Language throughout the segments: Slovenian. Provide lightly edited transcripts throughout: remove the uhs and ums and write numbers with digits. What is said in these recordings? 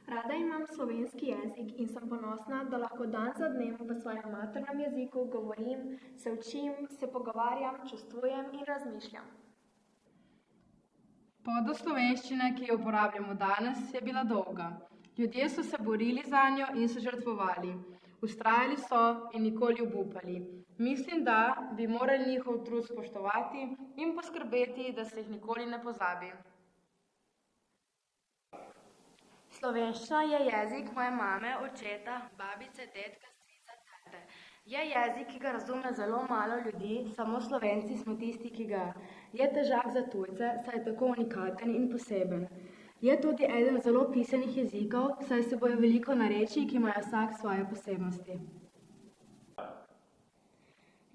Rada imam slovenski jezik in sem ponosna, da lahko dan za dnem v svojem maternem jeziku govorim, se učim, se pogovarjam, čustvujem in razmišljam. Pot do slovenščine, ki jo uporabljamo danes, je bila dolga. Ljudje so se borili zanjo in se žrtvovali. Vztrajali so in nikoli obupali. Mislim, da bi morali njihov trud spoštovati in poskrbeti, da se jih nikoli ne pozabi. Slovenščina je jezik moje mame, očeta, babice, dedka, strica, tate. Je jezik, ki ga razume zelo malo ljudi, samo Slovenci smo tisti, ki ga. Je težak za tujce, saj je tako unikaten in poseben. Je tudi eden zelo pisanih jezikov, saj se boje veliko narečij, ki imajo vsak svoje posebnosti.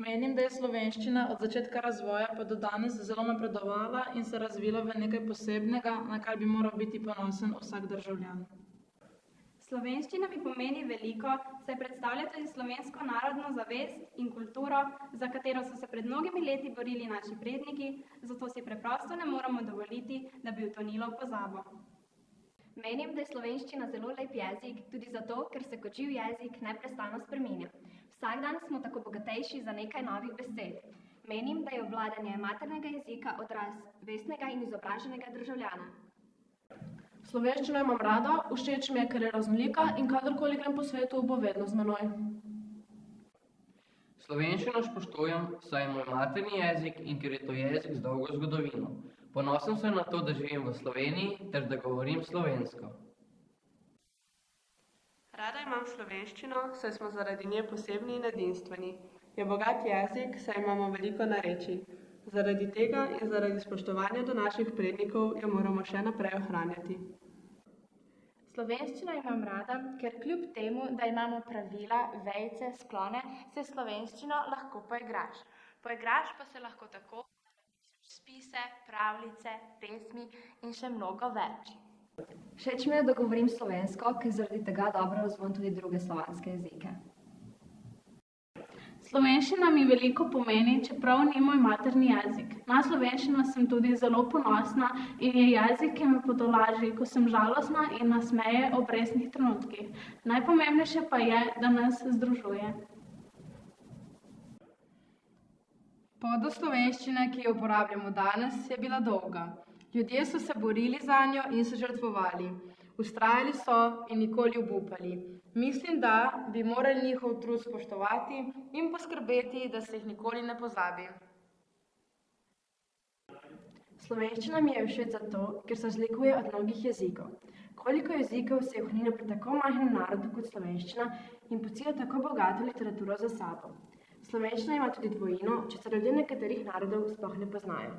Menim, da je slovenščina od začetka razvoja pa do danes zelo napredovala in se razvila v nekaj posebnega, na kar bi moral biti ponosen vsak državljan. Slovenščina mi pomeni veliko, saj predstavlja tudi slovensko narodno zavest in kulturo, za katero so se pred mnogimi leti borili naši predniki, zato si preprosto ne moremo dovoliti, da bi utonilo v pozabo. Menim, da je slovenščina zelo lep jezik, tudi zato, ker se kot živ jezik neprestano spreminja. Vsak dan smo tako bogatejši za nekaj novih besed. Menim, da je obvladanje maternega jezika odraz vestnega in izobraženega državljana. Slovenščino imam rada, všeč mi je, ker je raznolika in kadarkoli grem po svetu, bo vedno z menoj. Slovenščino spoštujem, saj je moj materni jezik in ker je to jezik z dolgo zgodovino. Ponosen sem na to, da živim v Sloveniji ter da govorim slovensko. Rada imam slovenščino, saj smo zaradi nje posebni in edinstveni. Je bogat jezik, saj imamo veliko narečij. Zaradi tega in zaradi spoštovanja do naših prednikov jo moramo še naprej ohranjati. Slovenščino imam rada, ker kljub temu, da imamo pravila, vejice, sklone, se slovenščino lahko poigraš. Poigraš pa se lahko tako, da napišeš spise, pravljice, pesmi in še mnogo več. Všeč mi je, da govorim slovensko, ker zaradi tega dobro razumem tudi druge slovanske jezike. Slovenščina mi veliko pomeni, čeprav ni moj materni jezik. Na slovenščino sem tudi zelo ponosna in je jezik, ki me potolaži, ko sem žalostna in nasmeje ob resnih trenutkih. Najpomembnejše pa je, da nas združuje. Pot do slovenščine, ki jo uporabljamo danes, je bila dolga. Ljudje so se borili zanjo in se žrtvovali. Vztrajali so in nikoli obupali. Mislim, da bi morali njihov trud spoštovati in poskrbeti, da se jih nikoli ne pozabi. Slovenščina mi je všeč zato, ker se razlikuje od mnogih jezikov. Koliko jezikov se je ohranilo pri tako majhnem narodu kot slovenščina in pustila tako bogato literaturo za sabo. Slovenščina ima tudi dvojino, česar ljudje nekaterih narodov sploh ne poznajo.